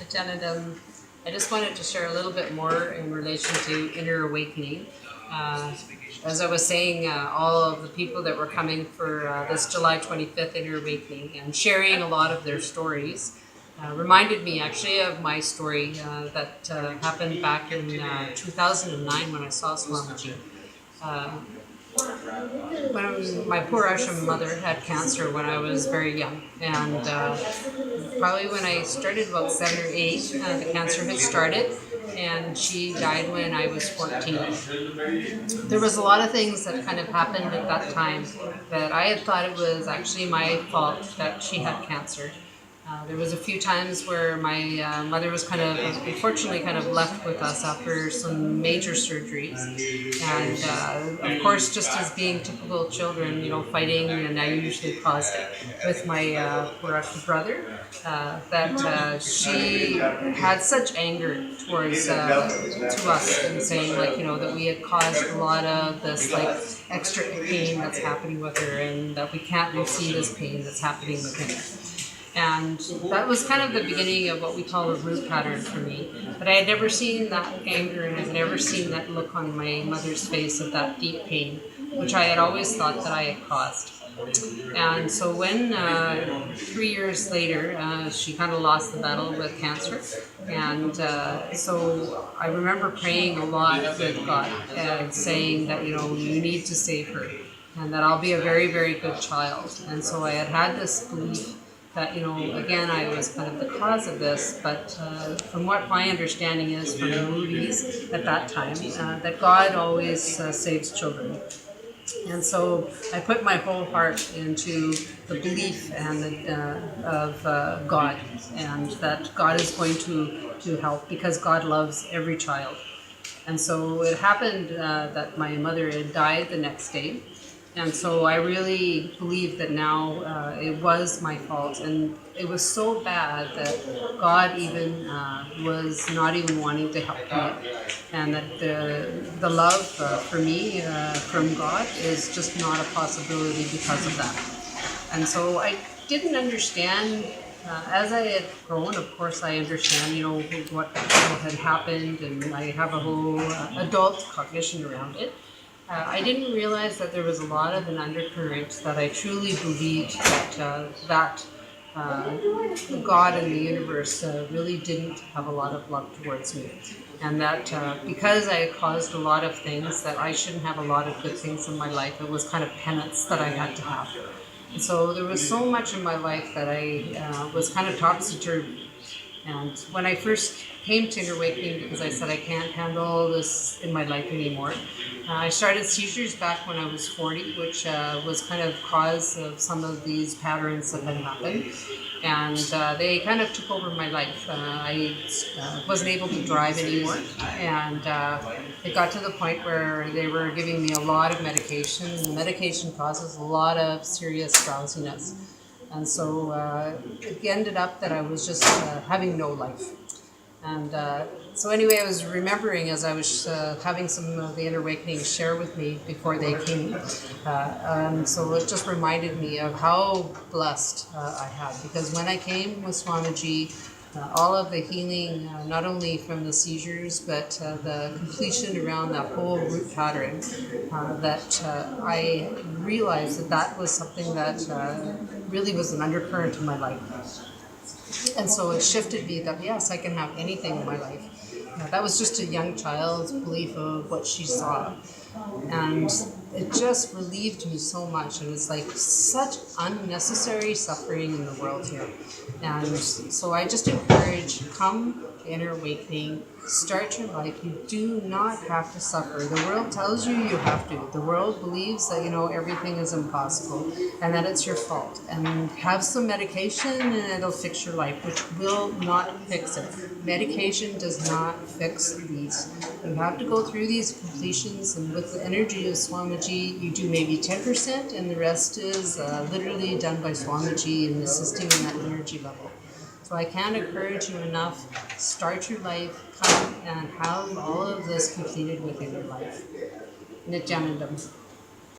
Janet, I just wanted to share a little bit more in relation to inner awakening. Uh, as I was saying, all of the people that were coming for this July 25th Inner Awakening and sharing a lot of their stories reminded me actually of my story that happened back in 2009 when I saw Swamiji. Uh, when my poor ashram mother had cancer when I was very young, and probably when I started about 7 or 8, the cancer had started, and she died when I was 14. There was a lot of things that kind of happened at that time that I had thought it was actually my fault that she had cancer. There was a few times where my mother was kind of, unfortunately, kind of left with us after some major surgeries, and of course, just as being typical children, fighting, and I usually caused it with my poor Russian brother. That she had such anger towards to us and saying that we had caused a lot of this extra pain that's happening with her, and that we can't see this pain that's happening with him. And that was kind of the beginning of what we call a root pattern for me. But I had never seen that anger, and I had never seen that look on my mother's face of that deep pain, which I had always thought that I had caused. And so when 3 years later, she kind of lost the battle with cancer. And so I remember praying a lot with God and saying that, you need to save her and that I'll be a very, very good child. And so I had this belief that, again, I was kind of the cause of this, but from what my understanding is from the movies at that time, that God always saves children. And so I put my whole heart into the belief of God, and that God is going to help because God loves every child. And so it happened that my mother had died the next day. And so I really believe that now it was my fault, and it was so bad that God even was not even wanting to help me, and that the love for me from God is just not a possibility because of that. And so I didn't understand. As I had grown, of course, I understand, what had happened, and I have a whole adult cognition around it. I didn't realize that there was a lot of an undercurrent that I truly believed that God and the universe really didn't have a lot of love towards me. And that because I had caused a lot of things, that I shouldn't have a lot of good things in my life. It was kind of penance that I had to have. And so there was so much in my life that I was kind of topsy-turvy. And when I first came to Inner Awakening, because I said I can't handle this in my life anymore, I started seizures back when I was 40, which was kind of cause of some of these patterns that had happened. And they kind of took over my life. I wasn't able to drive anymore, and it got to the point where they were giving me a lot of medication. The medication causes a lot of serious drowsiness. And so it ended up that I was just having no life. And so anyway, I was remembering as I was having some of the Inner Awakening share with me before they came. So it just reminded me of how blessed I had. Because when I came with Swamiji, all of the healing, not only from the seizures, but the completion around that whole root pattern, that I realized that was something that really was an undercurrent in my life. And so it shifted me that, yes, I can have anything in my life. That was just a young child's belief of what she saw. And it just relieved me so much. And it's like such unnecessary suffering in the world here. And so I just encourage, come Inner Awakening, start your life. You do not have to suffer. The world tells you you have to. The world believes that, everything is impossible and that it's your fault. And have some medication and it'll fix your life, which will not fix it. Medication does not fix these. You have to go through these completions, and with the energy of Swamiji, you do maybe 10%, and the rest is literally done by Swamiji and assisting in that energy level. So I can't encourage you enough. Start your life, come and have all of this completed within your life. Nityanandam.